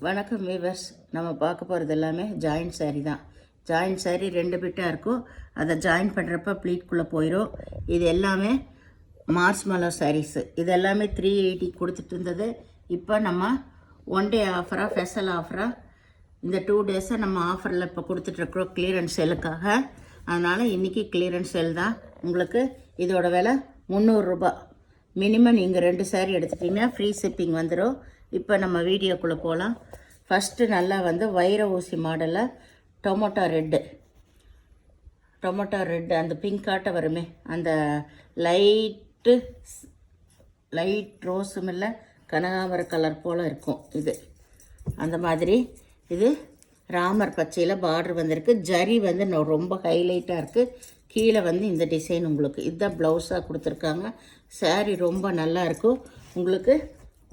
வணக்கம் வீவர்ஸ். நம்ம பார்க்க போகிறது எல்லாமே ஜாயிண்ட் சாரீ தான். ஜாயிண்ட் சாரீ 2 பிட்டாக இருக்கும். அதை ஜாயின் பண்ணுறப்ப ப்ளீட்குள்ளே போயிடும். இது எல்லாமே மார்ஷ்மெலோ சாரீஸு. இது எல்லாமே 380 கொடுத்துட்டு இருந்தது. இப்போ நம்ம 1 டே ஆஃபராக, ஸ்பெஷல் ஆஃபராக இந்த 2 டேஸை நம்ம ஆஃபரில் இப்போ கொடுத்துட்ருக்குறோம் கிளியரன்ஸ் சேலுக்காக. அதனால் இன்றைக்கி கிளியரன்ஸ் சேல் தான். உங்களுக்கு இதோட விலை 300 ரூபா. மினிமம் நீங்கள் 2 சாரீ எடுத்துட்டிங்கன்னா ஃப்ரீ ஷிப்பிங் வந்துடும். இப்போ நம்ம வீடியோக்குள்ளே போகலாம். ஃபஸ்ட்டு நல்லா வந்து வைர ஊசி மாடலில் டொமேட்டோ ரெட்டு அந்த பிங்காட்ட வருமே, அந்த லைட் ரோஸும் இல்லை கனகாமர கலர் போல் இருக்கும். இது அந்த மாதிரி. இது ராமர் பச்சையில் பார்டர் வந்திருக்கு. ஜரி வந்து ரொம்ப ஹைலைட்டாக இருக்குது. கீழே வந்து இந்த டிசைன் உங்களுக்கு இதுதான் ப்ளவுஸாக கொடுத்துருக்காங்க. சாரீ ரொம்ப நல்லா இருக்கும். உங்களுக்கு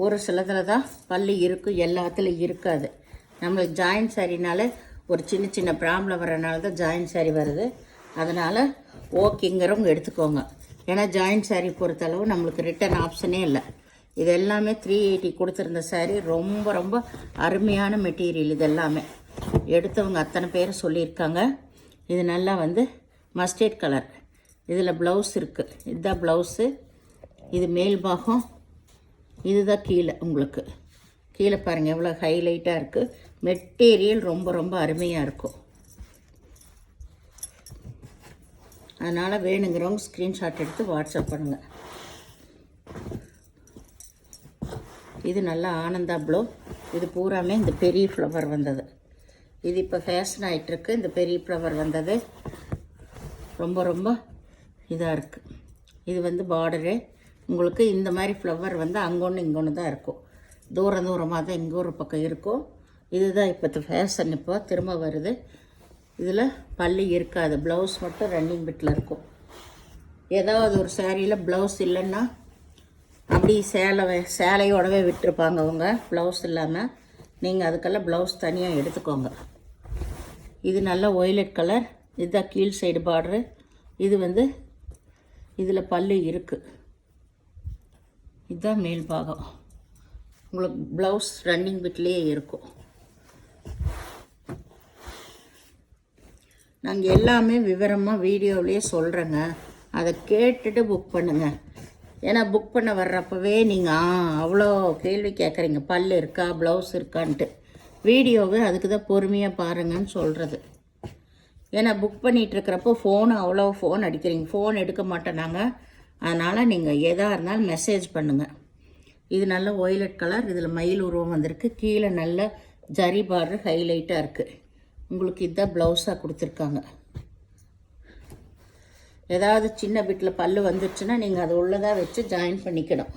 ஒரு சிலதில் தான் பல்லு இருக்கும், எல்லாத்துலேயும் இருக்காது. நம்மளுக்கு ஜாயிண்ட் சாரினால ஒரு சின்ன ப்ராப்ளம் வரனால தான் ஜாயிண்ட் சாரீ வருது. அதனால் ஓகேங்கிறவங்க எடுத்துக்கோங்க. ஏன்னா ஜாயிண்ட் சாரீ பொறுத்தளவு நம்மளுக்கு ரிட்டன் ஆப்ஷனே இல்லை. இது எல்லாமே 380 கொடுத்துருந்த சாரீ. ரொம்ப அருமையான மெட்டீரியல். இது எல்லாமே எடுத்தவங்க அத்தனை பேர் சொல்லியிருக்காங்க. இது நல்லா வந்து மஸ்டர்ட் கலர். இதில் ப்ளவுஸ் இருக்குது. இதுதான் ப்ளவுஸு. இது மேல் பாகம், இதுதான் கீழே. உங்களுக்கு கீழே பாருங்கள் எவ்வளோ ஹைலைட்டாக இருக்குது. மெட்டீரியல் ரொம்ப அருமையாக இருக்கும். அதனால் வேணுங்கிறவங்க ஸ்க்ரீன்ஷாட் எடுத்து வாட்ஸ்அப் பண்ணுங்கள். இது நல்லா ஆனந்தா ப்ளூ. இது பூராமே இந்த பெரிய ஃப்ளவர் வந்தது. இது இப்போ ஃபேஷன் ஆகிட்டுருக்கு. இந்த பெரிய ஃப்ளவர் வந்தது ரொம்ப இதாக இருக்குது. இது வந்து பார்டரு. உங்களுக்கு இந்த மாதிரி ஃப்ளவர் வந்து அங்கொன்று இங்கொன்று தான் இருக்கும். தூரமாக தான் இங்கே ஒரு பக்கம் இருக்கும். இதுதான் இப்போ ஃபேஷன். இப்போ திரும்ப வருது. இதில் பல்லு இருக்காது. ப்ளவுஸ் மட்டும் ரன்னிங் பிட்டில் இருக்கும். ஏதாவது ஒரு சாரியில் ப்ளவுஸ் இல்லைன்னா அப்படி சேலையோடவே விட்டுருப்பாங்க அவங்க, ப்ளவுஸ் இல்லாமல். நீங்கள் அதுக்கெல்லாம் ப்ளவுஸ் தனியாக எடுத்துக்கோங்க. இது நல்ல ஒய்லட் கலர். இதுதான் கீழ் சைடு பார்டரு. இது வந்து இதில் பல்லு இருக்குது. இதுதான் மேல் பாகம். உங்களுக்கு ப்ளவுஸ் ரன்னிங் பிட்லேயே இருக்கும். நாங்கள் எல்லாமே விவரமாக வீடியோவிலேயே சொல்கிறேங்க. அதை கேட்டுட்டு புக் பண்ணுங்கள். ஏன்னா புக் பண்ண வர்றப்பவே நீங்கள் அவ்வளோ கேள்வி கேட்குறீங்க, பல்லு இருக்கா ப்ளவுஸ் இருக்கான்ட்டு. வீடியோவை அதுக்கு தான் பொறுமையாக பாருங்கன்னு சொல்கிறது. ஏன்னா புக் பண்ணிகிட்ருக்கிறப்போ அவ்வளோ ஃபோன் அடிக்கிறீங்க, ஃபோன் எடுக்க மாட்டோம் நாங்கள். அதனால் நீங்கள் எதாக இருந்தாலும் மெசேஜ் பண்ணுங்கள். இது நல்ல ஒய்லட் கலர். இதில் மயில் உருவம் வந்திருக்கு. கீழே நல்ல ஜரி பார்டர் ஹைலைட்டாக இருக்குது. உங்களுக்கு இதுதான் ப்ளவுஸாக கொடுத்துருக்காங்க. ஏதாவது சின்ன பிட்டில் பல்லு வந்துடுச்சுன்னா நீங்கள் அதை உள்ளதாக வச்சு ஜாயின் பண்ணிக்கணும்.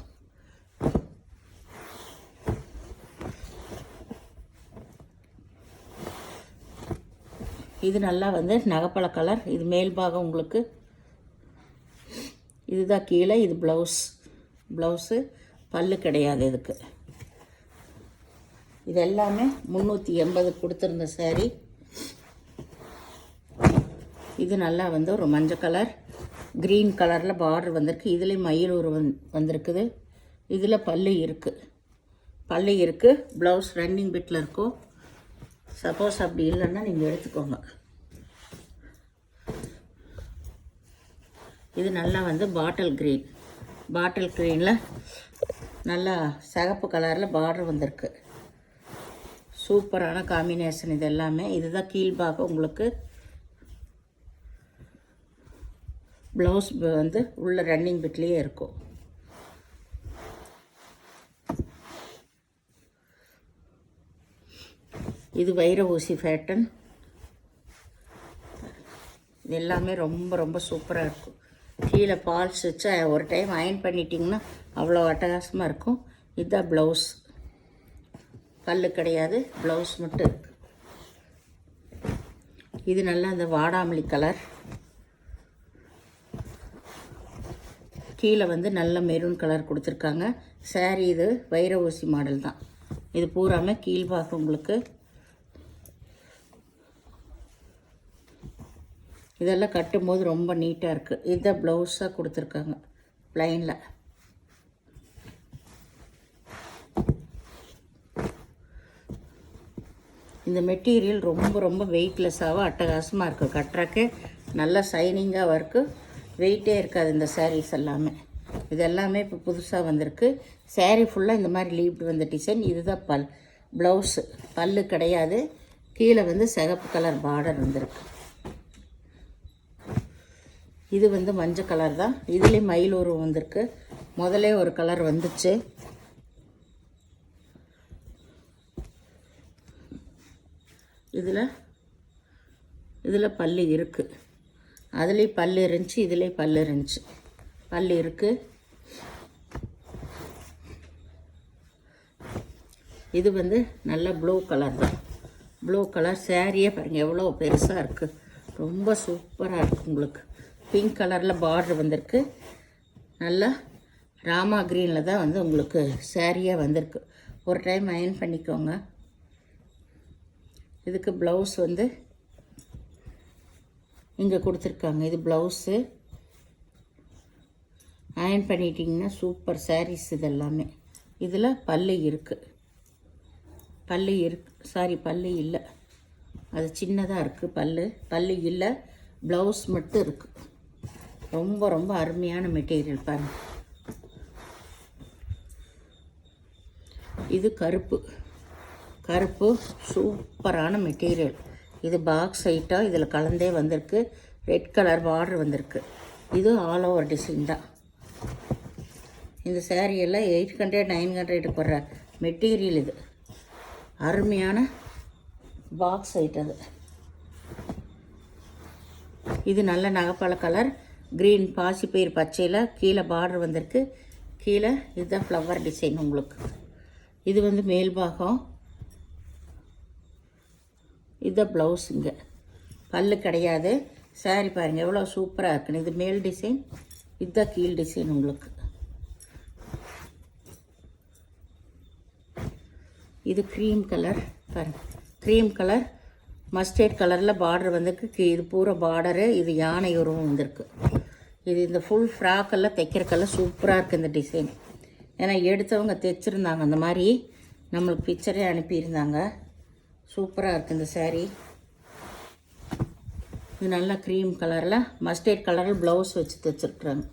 இது நல்லா வந்து நகைப்பழ கலர். இது மேல் பாகம் உங்களுக்கு. இதுதான் கீழே. இது ப்ளவுஸு பல்லு கிடையாது இதுக்கு. இது எல்லாமே 380 கொடுத்துருந்த சாரீ. இது நல்லா வந்து ஒரு மஞ்சள் கலர், க்ரீன் கலரில் பார்டர் வந்திருக்கு. இதுலேயும் மயில் உருவம் வந்திருக்குது. இதில் பல்லு இருக்குது. ப்ளவுஸ் ரன்னிங் பிட்டில் இருக்கும். சப்போஸ் அப்படி இல்லைன்னா நீங்கள் எடுத்துக்கோங்க. இது நல்லா வந்து பாட்டில் க்ரீனில் நல்லா சிகப்பு கலரில் பார்டர் வந்திருக்கு. சூப்பரான காம்பினேஷன் இது எல்லாமே. இதுதான் கீழ்பாகம் உங்களுக்கு. ப்ளவுஸ் வந்து உள்ள ரன்னிங் பிட்லேயே இருக்கும். இது வைர ஊசி பேட்டர்ன். இது எல்லாமே ரொம்ப சூப்பராக இருக்கும். கீழே பால்ஸ் வச்சு ஒரு டைம் அயன் பண்ணிட்டிங்கன்னா அவ்வளோ அட்டகாசமாக இருக்கும். இதுதான் ப்ளவுஸ். பல்லு கிடையாது, ப்ளவுஸ் மட்டும் இருக்குது. இது நல்லா அந்த வாடாமல்லி கலர். கீழே வந்து நல்ல மெரூன் கலர் கொடுத்துருக்காங்க. சாரீ இது வைர ஊசி மாடல் தான். இது பூராமே கீழ்பாகம் உங்களுக்கு. இதெல்லாம் கட்டும்போது ரொம்ப நீட்டாக இருக்குது. இதுதான் ப்ளவுஸாக கொடுத்துருக்காங்க ப்ளைனில். இந்த மெட்டீரியல் ரொம்ப ரொம்ப வெயிட்லெஸ்ஸாகவும் அட்டகாசமாக இருக்குது. கட்டுறக்கு நல்லா ஷைனிங்காக இருக்குது, வெயிட்டே இருக்காது இந்த சாரீஸ் எல்லாமே. இது எல்லாமே இப்போ புதுசாக வந்திருக்கு. சாரீ ஃபுல்லாக இந்த மாதிரி லீப்டு வந்த டிசைன். இதுதான் ப்ளவுஸு. பல்லு கிடையாது. கீழே வந்து சிகப்பு கலர் பார்டர் வந்திருக்கு. இது வந்து மஞ்சள் கலர் தான். இதுலேயும் மயில் உருவம் வந்திருக்கு. முதலே ஒரு கலர் வந்துச்சு. இதில் பல்லு இருக்குது. அதுலேயும் பல்லு இருந்துச்சு, இதுலேயும் பல்லு இருந்துச்சு. பல்லு இருக்குது. இது வந்து நல்ல ப்ளூ கலர் தான். ப்ளூ கலர் சாரியே பாருங்கள் எவ்வளோ பெருசாக இருக்குது. ரொம்ப சூப்பராக இருக்குது. உங்களுக்கு பிங்க் கலரில் பார்டர் வந்திருக்கு. நல்லா ராமா க்ரீனில் தான் வந்து உங்களுக்கு சாரியாக வந்திருக்கு. ஒரு டைம் அயன் பண்ணிக்கோங்க. இதுக்கு ப்ளவுஸ் வந்து இங்கே கொடுத்துருக்காங்க. இது ப்ளவுஸு. அயன் பண்ணிட்டிங்கன்னா சூப்பர் சாரீஸ் இது எல்லாமே. இதில் பல்லு இருக்குது. பல்லு பல்லு இல்லை, அது சின்னதாக இருக்குது. பல்லு இல்லை, ப்ளவுஸ் மட்டும் இருக்குது. ரொம்ப ரொம்ப அருமையான மெட்டீரியல் பாருங்கள். இது கருப்பு சூப்பரான மெட்டீரியல். இது பாக்ஸ் ஐட்டாக இதில் கலந்தே வந்திருக்கு. ரெட் கலர் பார்டர் வந்திருக்கு. இது ஆல் ஓவர் டிசைன் தான். இந்த சேரீயெல்லாம் 800 900 போடுற மெட்டீரியல். இது அருமையான பாக்ஸ் ஐட்டம். இது நல்ல நகைப்பழ கலர் க்ரீன் பாசிப்பயிர் பச்சையில் கீழே பார்டர் வந்திருக்கு. கீழே இதுதான் ஃப்ளவர் டிசைன் உங்களுக்கு. இது வந்து மேல் பாகம். இதுதான் ப்ளவுஸ். இங்கே பல்லு கிடையாது. சாரி பாருங்கள் எவ்வளோ சூப்பராக இருக்குன்னு. இது மேல் டிசைன், இதுதான் கீழ் டிசைன் உங்களுக்கு. இது க்ரீம் கலர் பாருங்கள். க்ரீம் கலர் மஸ்டர்ட் கலரில் பார்டர் வந்திருக்கு. இது பூரா பார்டரு. இது யானை உருவம் வந்திருக்கு. இது இந்த ஃபுல் ஃப்ராக்கெல்லாம் தைக்கிறக்கெல்லாம் சூப்பராக இருக்குது இந்த டிசைன். ஏன்னா எடுத்தவங்க தைச்சிருந்தாங்க, அந்த மாதிரி நம்மளுக்கு பிக்சரே அனுப்பியிருந்தாங்க. சூப்பராக இருக்குது இந்த சாரீ. இது நல்லா க்ரீம் கலரில் மஸ்டர்ட் கலரில் ப்ளவுஸ் வச்சு தைச்சிருக்குறாங்க.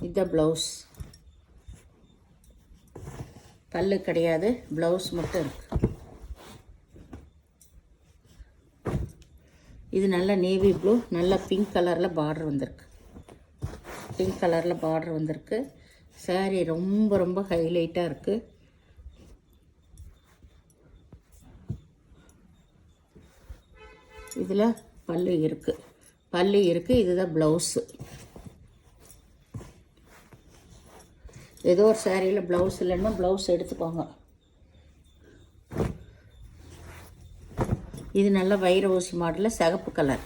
இதுதான் ப்ளவுஸ். பல்லு கிடையாது, ப்ளவுஸ் மட்டும் இருக்குது. இது நல்ல நேவி ப்ளூ, நல்ல பிங்க் கலரில் பார்டர் வந்திருக்கு. பிங்க் கலரில் பார்டர் வந்திருக்கு. சாரீ ரொம்ப ரொம்ப ஹைலைட்டாக இருக்குது. இதில் பல்லு இருக்குது. இதுதான் ப்ளவுஸு. ஏதோ ஒரு சாரியில் ப்ளவுஸ் இல்லைன்னா ப்ளவுஸ் எடுத்துக்கோங்க. இது நல்ல வைர ஊசி மாடலில் சிகப்பு கலர்.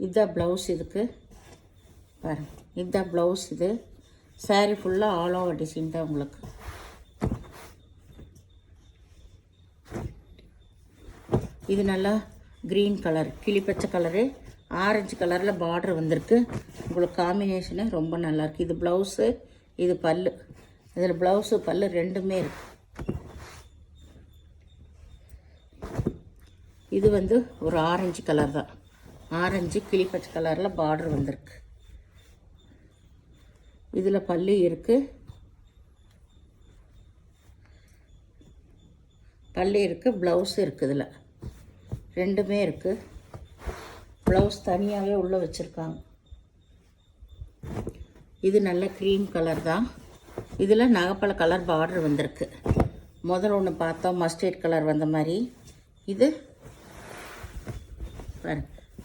இதுதான் ப்ளவுஸ். இதுக்கு பாருங்கள், இதுதான் ப்ளவுஸ். இது சாரீ ஃபுல்லாக ஆல் ஓவர் டிசைன் தான் உங்களுக்கு. இது நல்லா க்ரீன் கலர், கிளிப்பச்சை கலரு, ஆரஞ்சு கலரில் பார்டர் வந்திருக்கு. உங்களுக்கு காம்பினேஷனு ரொம்ப நல்லாயிருக்கு. இது ப்ளவுஸு, இது பல்லு. இதில் ப்ளவுஸு பல்லு ரெண்டுமே இருக்குது. இது வந்து ஒரு ஆரஞ்சு கலர் தான். ஆரஞ்சு கிளிப்பச்சை கலரில் பார்டர் வந்திருக்கு. இதில் பல்லு இருக்குது. ப்ளவுஸு இருக்குது. இதில் ரெண்டுமே இருக்குது. ப்ளவுஸ் தனியாகவே உள்ளே வச்சுருக்காங்க. இது நல்ல க்ரீம் கலர் தான். இதில் நகைப்பழ கலர் பார்டர் வந்திருக்கு. முதல்ல ஒன்று பார்த்தோம் மஸ்டர்ட் கலர் வந்த மாதிரி. இது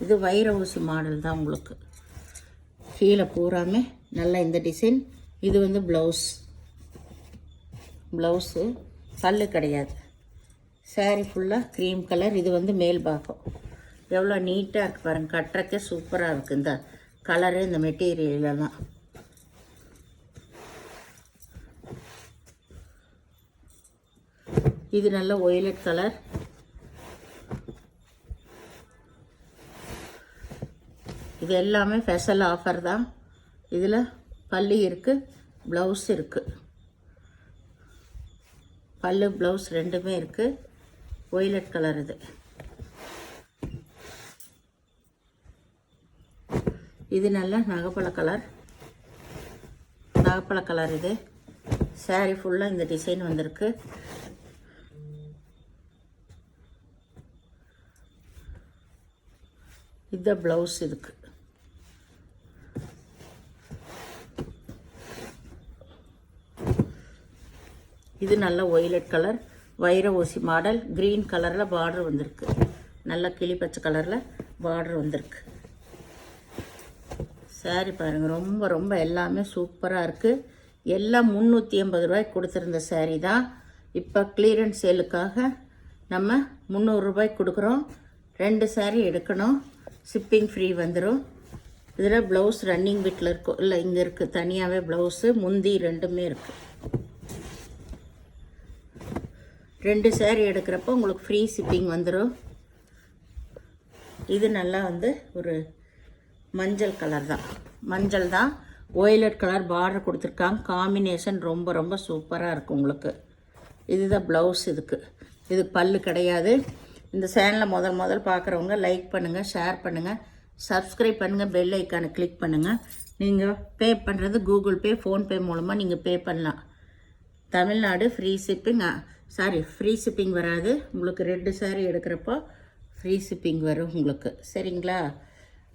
இது வைர ஊசி மாடல் தான் உங்களுக்கு. கீழே பூராமே நல்லா இந்த டிசைன். இது வந்து ப்ளவுஸு. பல்லு கிடையாது. சாரீ ஃபுல்லாக க்ரீம் கலர். இது வந்து மேல் பாகம். எவ்வளோ நீட்டாக இருக்குது பாருங்கள். கட்டுறக்கே சூப்பராக இருக்குது இந்த கலரு, இந்த மெட்டீரியலெல்லாம். இது நல்ல ஒய்லட் கலர். இது எல்லாமே ஸ்பெஷல் ஆஃபர் தான். இதில் பல்லு இருக்குது, ப்ளவுஸ் இருக்குது. பல்லு ப்ளவுஸ் ரெண்டுமே இருக்குது. ஒய்லட் கலர் இது. இது நல்ல நகப்பழ கலர். நகப்பழ கலர் இது. சாரீ ஃபுல்லாக இந்த டிசைன் வந்திருக்கு. இது ப்ளவுஸ் இதுக்கு. இது நல்ல ஒய்லட் கலர், வைர ஊசி மாடல், க்ரீன் கலரில் பார்டர் வந்திருக்கு. நல்ல கிளி பச்சை கலரில் பார்டர் வந்திருக்கு. சாரீ பாருங்கள், ரொம்ப ரொம்ப எல்லாமே சூப்பராக இருக்குது. எல்லாம் 380 ரூபாய்க்கு கொடுத்துருந்த சாரீ தான். இப்போ கிளியரன்ஸ் சேலுக்காக நம்ம 300 ரூபாய்க்கு கொடுக்குறோம். 2 சாரீ எடுக்கணும், ஷிப்பிங் ஃப்ரீ வந்துடும். இதில் ப்ளவுஸ் ரன்னிங் பிட்டில் இருக்கும், இல்லை இங்கே இருக்குது தனியாகவே ப்ளவுஸு, முந்தி ரெண்டுமே இருக்குது. 2 சாரீ எடுக்கிறப்போ உங்களுக்கு ஃப்ரீ ஷிப்பிங் வந்துடும். இது நல்லா ஒரு மஞ்சள் கலர் தான். மஞ்சள் தான், ஒய்லட் கலர் பார்டர் கொடுத்துருக்காங்க. காம்பினேஷன் ரொம்ப ரொம்ப சூப்பராக இருக்கும் உங்களுக்கு. இதுதான் ப்ளவுஸ் இதுக்கு. இதுக்கு பல்லு கிடையாது. இந்த சேனலை முதல் பார்க்குறவங்க லைக் பண்ணுங்கள், ஷேர் பண்ணுங்கள், சப்ஸ்கிரைப் பண்ணுங்கள், பெல் ஐக்கானை கிளிக் பண்ணுங்கள். நீங்கள் பே பண்ணுறது கூகுள் பே, ஃபோன்பே மூலமாக நீங்கள் பே பண்ணலாம். Tamil Nadu free shipping, free shipping வராது உங்களுக்கு. 2 சாரீ எடுக்கிறப்போ ஃப்ரீ ஷிப்பிங் வரும் உங்களுக்கு. சரிங்களா?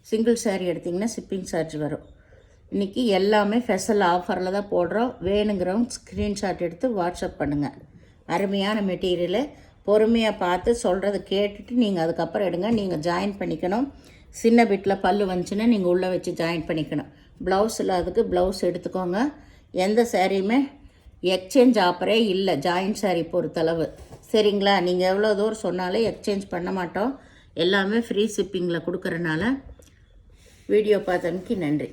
சிங்கிள் சாரீ எடுத்திங்கன்னா ஷிப்பிங் சார்ஜ் வரும். இன்றைக்கி எல்லாமே ஸ்பெஷல் ஆஃபரில் தான் போடுறோம். வேணுங்கிறவங்க ஸ்க்ரீன்ஷாட் எடுத்து வாட்ஸ்அப் பண்ணுங்கள். அருமையான மெட்டீரியலு. பொறுமையாக பார்த்து சொல்கிறத கேட்டுட்டு நீங்கள் அதுக்கப்புறம் எடுங்க. நீங்கள் ஜாயின் பண்ணிக்கணும். சின்ன பிட்டில் பல்லு வந்துச்சுன்னா நீங்கள் உள்ளே வச்சு ஜாயின் பண்ணிக்கணும். ப்ளவுஸ் இல்லாததுக்கு ப்ளவுஸ் எடுத்துக்கோங்க. எந்த சாரியுமே எக்ஸ்சேஞ்ச் ஆஃபரே இல்லை ஜாயின் சாரீ பொறுத்தளவு. சரிங்களா? நீங்கள் எவ்வளோ தூரம் சொன்னாலும் எக்ஸ்சேஞ்ச் பண்ண மாட்டோம். எல்லாமே ஃப்ரீ ஷிப்பிங்கில் கொடுக்குறனால வீடியோ பார்த்தமைக்கு நன்றி.